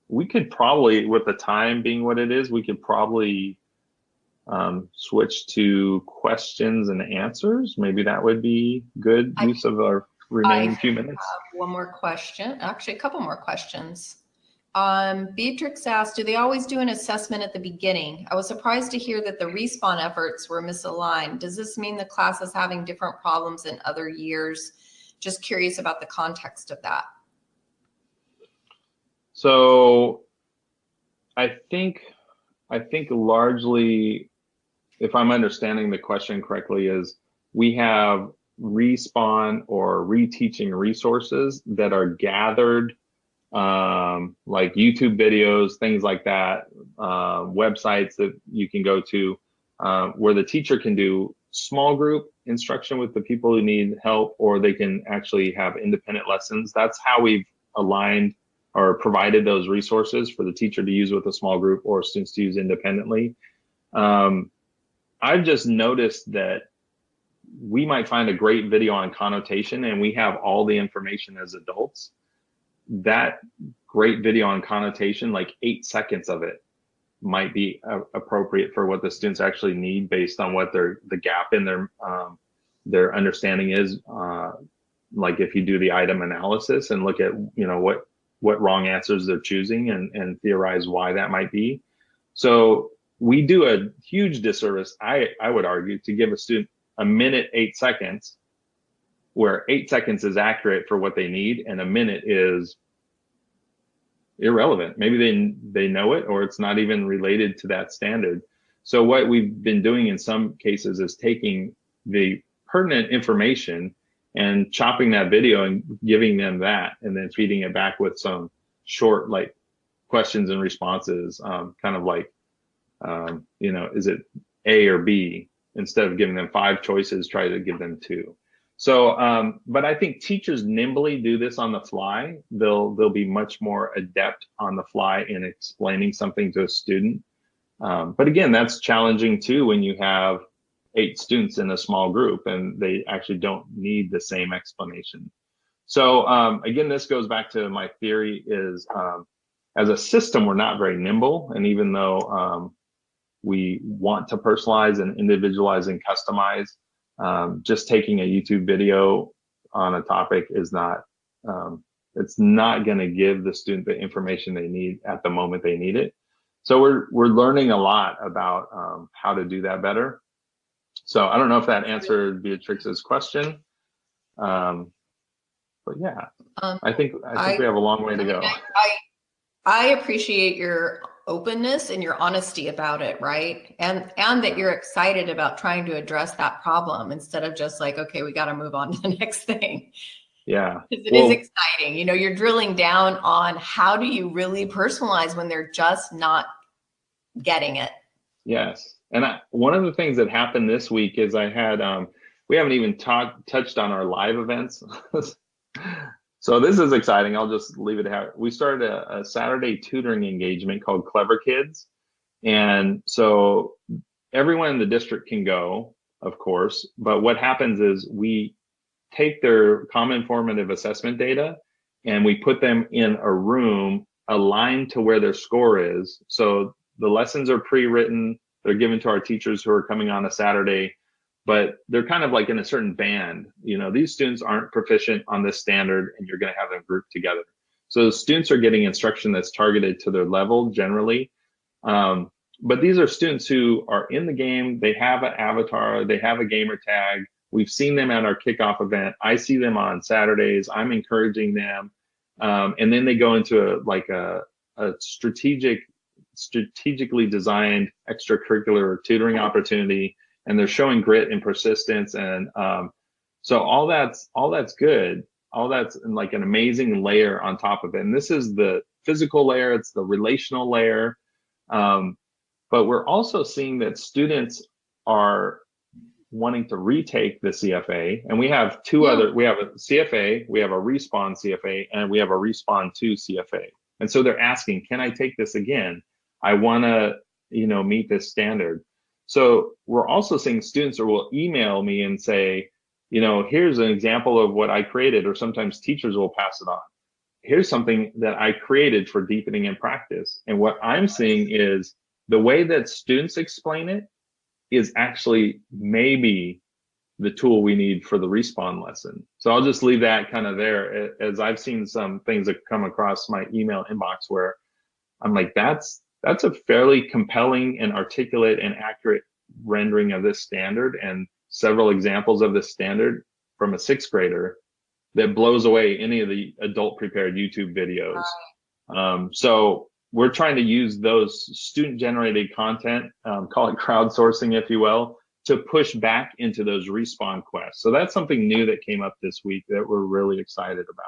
We could probably, with the time being what it is, we could probably switch to questions and answers. Maybe that would be good use of our remaining few minutes. One more question, actually a couple more questions. Beatrix asked, do they always do an assessment at the beginning? I was surprised to hear that the respawn efforts were misaligned. Does this mean the class is having different problems in other years? Just curious about the context of that. So I think largely, if I'm understanding the question correctly, is we have respawn or reteaching resources that are gathered, like YouTube videos, things like that, websites that you can go to, where the teacher can do small group instruction with the people who need help, or they can actually have independent lessons. That's how we've aligned or provided those resources for the teacher to use with a small group or students to use independently. I've just noticed that we might find a great video on connotation and we have all the information as adults. That great video on connotation, like 8 seconds of it, might be appropriate for what the students actually need based on what the gap in their understanding is. Like if you do the item analysis and look at, you know, what wrong answers they're choosing and theorize why that might be. So we do a huge disservice, I would argue, to give a student a minute, 8 seconds, where 8 seconds is accurate for what they need and a minute is irrelevant. Maybe they know it, or it's not even related to that standard. So what we've been doing in some cases is taking the pertinent information and chopping that video and giving them that, and then feeding it back with some short, like, questions and responses, kind of like, you know, is it A or B? Instead of giving them 5 choices, try to give them 2. So, but I think teachers nimbly do this on the fly. They'll be much more adept on the fly in explaining something to a student. But again, that's challenging too when you have 8 students in a small group and they actually don't need the same explanation. So again, this goes back to my theory is, as a system, we're not very nimble. And even though we want to personalize and individualize and customize, just taking a YouTube video on a topic is not, it's not going to give the student the information they need at the moment they need it. So we're learning a lot about how to do that better. So I don't know if that answered Beatrix's question, but yeah, I think we have a long way to go. I appreciate your openness and your honesty about it, right? And that you're excited about trying to address that problem instead of just like, okay, we got to move on to the next thing. Yeah. Because it is exciting. You know, you're drilling down on how do you really personalize when they're just not getting it. Yes. And one of the things that happened this week is I had, we haven't even touched on our live events. So this is exciting. I'll just leave it at. We started a Saturday tutoring engagement called Clever Kids. And so everyone in the district can go, of course, but what happens is we take their common formative assessment data and we put them in a room aligned to where their score is. So the lessons are pre-written. They're given to our teachers who are coming on a Saturday, but they're kind of like in a certain band. You know, these students aren't proficient on this standard and you're going to have them grouped together. So the students are getting instruction that's targeted to their level generally. But these are students who are in the game. They have an avatar. They have a gamer tag. We've seen them at our kickoff event. I see them on Saturdays. I'm encouraging them. And then they go into a strategically designed extracurricular tutoring opportunity, and they're showing grit and persistence. And so all that's good. All that's like an amazing layer on top of it. And this is the physical layer. It's the relational layer. But we're also seeing that students are wanting to retake the CFA. And we have we have a CFA, we have a Respawn CFA, and we have a Respawn 2 CFA. And so they're asking, can I take this again? I want to, you know, meet this standard. So we're also seeing students will email me and say, you know, here's an example of what I created, or sometimes teachers will pass it on. Here's something that I created for deepening in practice. And what I'm seeing is the way that students explain it is actually maybe the tool we need for the Respawn lesson. So I'll just leave that kind of there, as I've seen some things that come across my email inbox where I'm like, that's a fairly compelling and articulate and accurate rendering of this standard, and several examples of this standard from a 6th grader that blows away any of the adult prepared YouTube videos. So we're trying to use those student generated content, call it crowdsourcing, if you will, to push back into those respawn quests. So that's something new that came up this week that we're really excited about.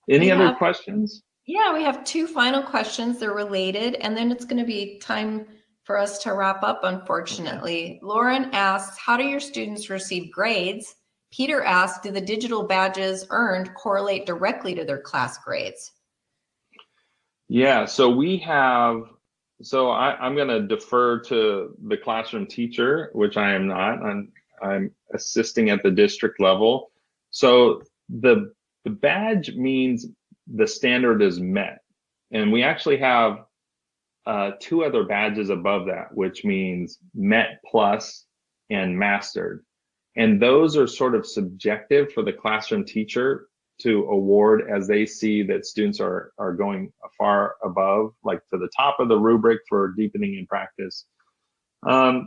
Any other questions? Yeah, we have 2 final questions. They're related, and then it's going to be time for us to wrap up, unfortunately. Okay. Lauren asks, how do your students receive grades? Peter asks, do the digital badges earned correlate directly to their class grades? Yeah, so we have, I'm going to defer to the classroom teacher, which I am not. I'm assisting at the district level. So the badge means the standard is met. And we actually have 2 other badges above that, which means met plus and mastered. And those are sort of subjective for the classroom teacher to award as they see that students are going far above, like to the top of the rubric for deepening in practice.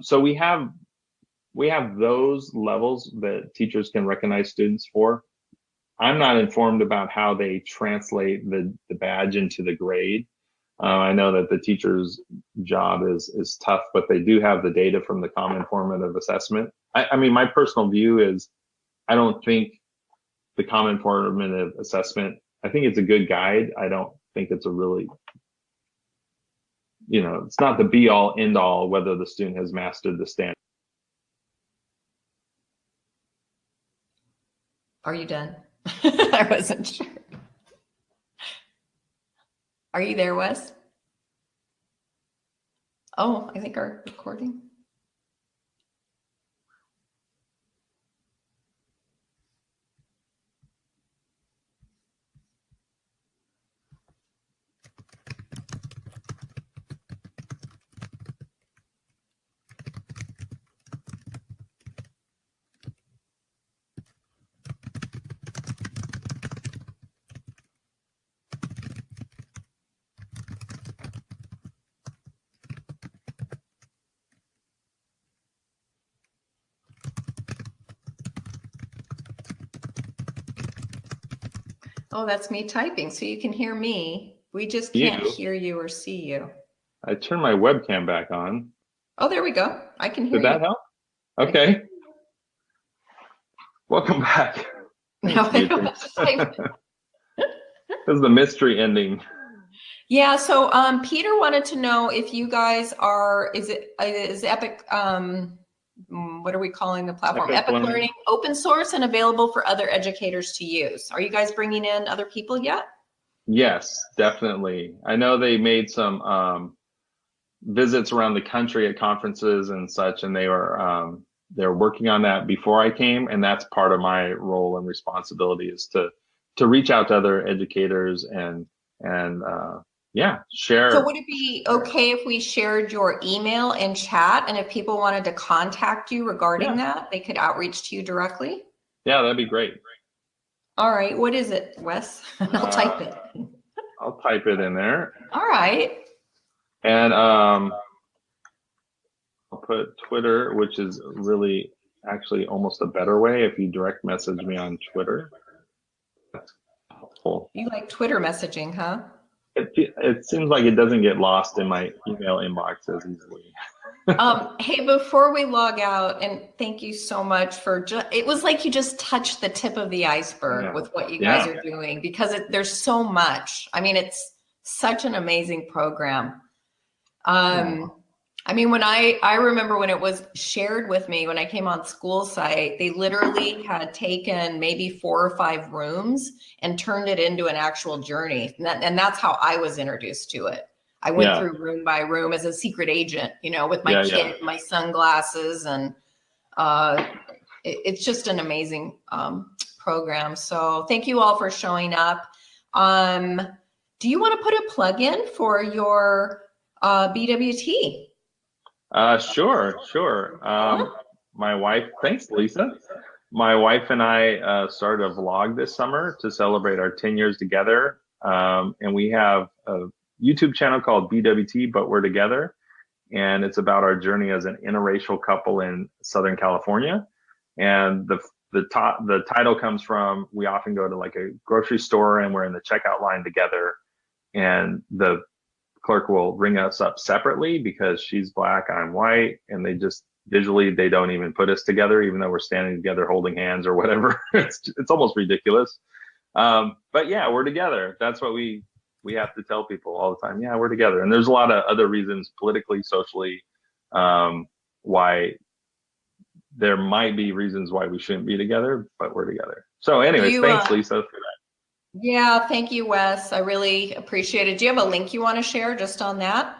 So we have those levels that teachers can recognize students for. I'm not informed about how they translate the badge into the grade. I know that the teacher's job is tough, but they do have the data from the Common Formative Assessment. I mean, my personal view is I don't think the Common Formative Assessment, I think it's a good guide. I don't think it's a really, it's not the be all end all whether the student has mastered the standard. Are you done? I wasn't sure. Are you there, Wes? Oh, I think our recording. Oh, that's me typing. So you can hear me. We just can't hear you or see you. I turned my webcam back on. Oh, there we go. I can hear you. Did that help? Okay. Welcome back. No, This is the mystery ending. Yeah, so Peter wanted to know if you guys is Epic, what are we calling the platform? Epic Learning open source and available for other educators to use. Are you guys bringing in other people yet? Yes, definitely. I know they made some visits around the country at conferences and such, and they're working on that before I came, and that's part of my role and responsibility is to reach out to other educators and share. So would it be okay if we shared your email in chat, and if people wanted to contact you regarding that, they could outreach to you directly? Yeah, that'd be great. All right, what is it, Wes? I'll type it. I'll type it in there. All right. And I'll put Twitter, which is really actually almost a better way if you direct message me on Twitter. That's helpful. You like Twitter messaging, huh? It seems like it doesn't get lost in my email inbox as easily. Hey, before we log out, and thank you so much for it was like you just touched the tip of the iceberg with what you guys are doing, because there's so much. I mean, it's such an amazing program. I mean, when I remember when it was shared with me, when I came on school site, they literally had taken maybe 4 or 5 rooms and turned it into an actual journey. And that's how I was introduced to it. I went through room by room as a secret agent, with my kit, my sunglasses, and it's just an amazing program. So thank you all for showing up. Do you want to put a plug in for your BWT? Sure. My wife, thanks, Lisa. My wife and I started a vlog this summer to celebrate our 10 years together. And we have a YouTube channel called BWT, But We're Together. And it's about our journey as an interracial couple in Southern California. And the title comes from, we often go to like a grocery store and we're in the checkout line together. And the clerk will ring us up separately because she's Black, I'm white, and they just visually, they don't even put us together, even though we're standing together holding hands or whatever. It's almost ridiculous. But yeah, we're together. That's what we have to tell people all the time. Yeah, we're together. And there's a lot of other reasons, politically, socially, why there might be reasons why we shouldn't be together, but we're together. So anyways, thanks, Lisa, for that. Yeah, thank you, Wes. I really appreciate it. Do you have a link you want to share just on that?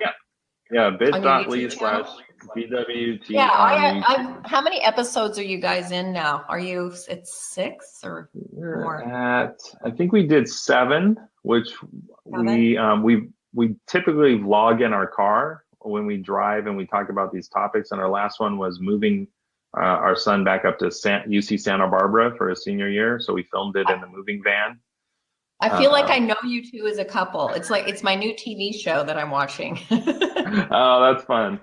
Yeah, On your YouTube channel? bit.ly/BWT. Yeah, how many episodes are you guys in now? It's 6 or We're more? at, I think we did 7, which 7? we typically vlog in our car when we drive and we talk about these topics. And our last one was moving our son back up to UC Santa Barbara for his senior year. So we filmed it in the moving van. I feel like I know you two as a couple. It's my new TV show that I'm watching. Oh, that's fun.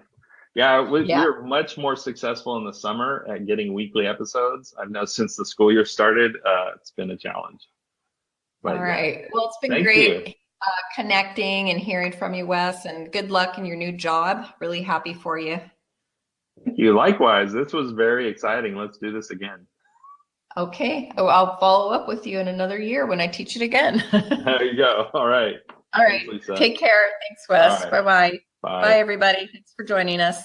Yeah, we're much more successful in the summer at getting weekly episodes. I've known since the school year started, it's been a challenge. But, all right. Well, it's been Thank great connecting and hearing from you, Wes, and good luck in your new job. Really happy for you. Thank you. Likewise, this was very exciting. Let's do this again. Okay. Oh, I'll follow up with you in another year when I teach it again. There you go. All right. All right. Thanks, Lisa. Take care. Thanks, Wes. All right. Bye-bye. Bye. Bye, everybody. Thanks for joining us.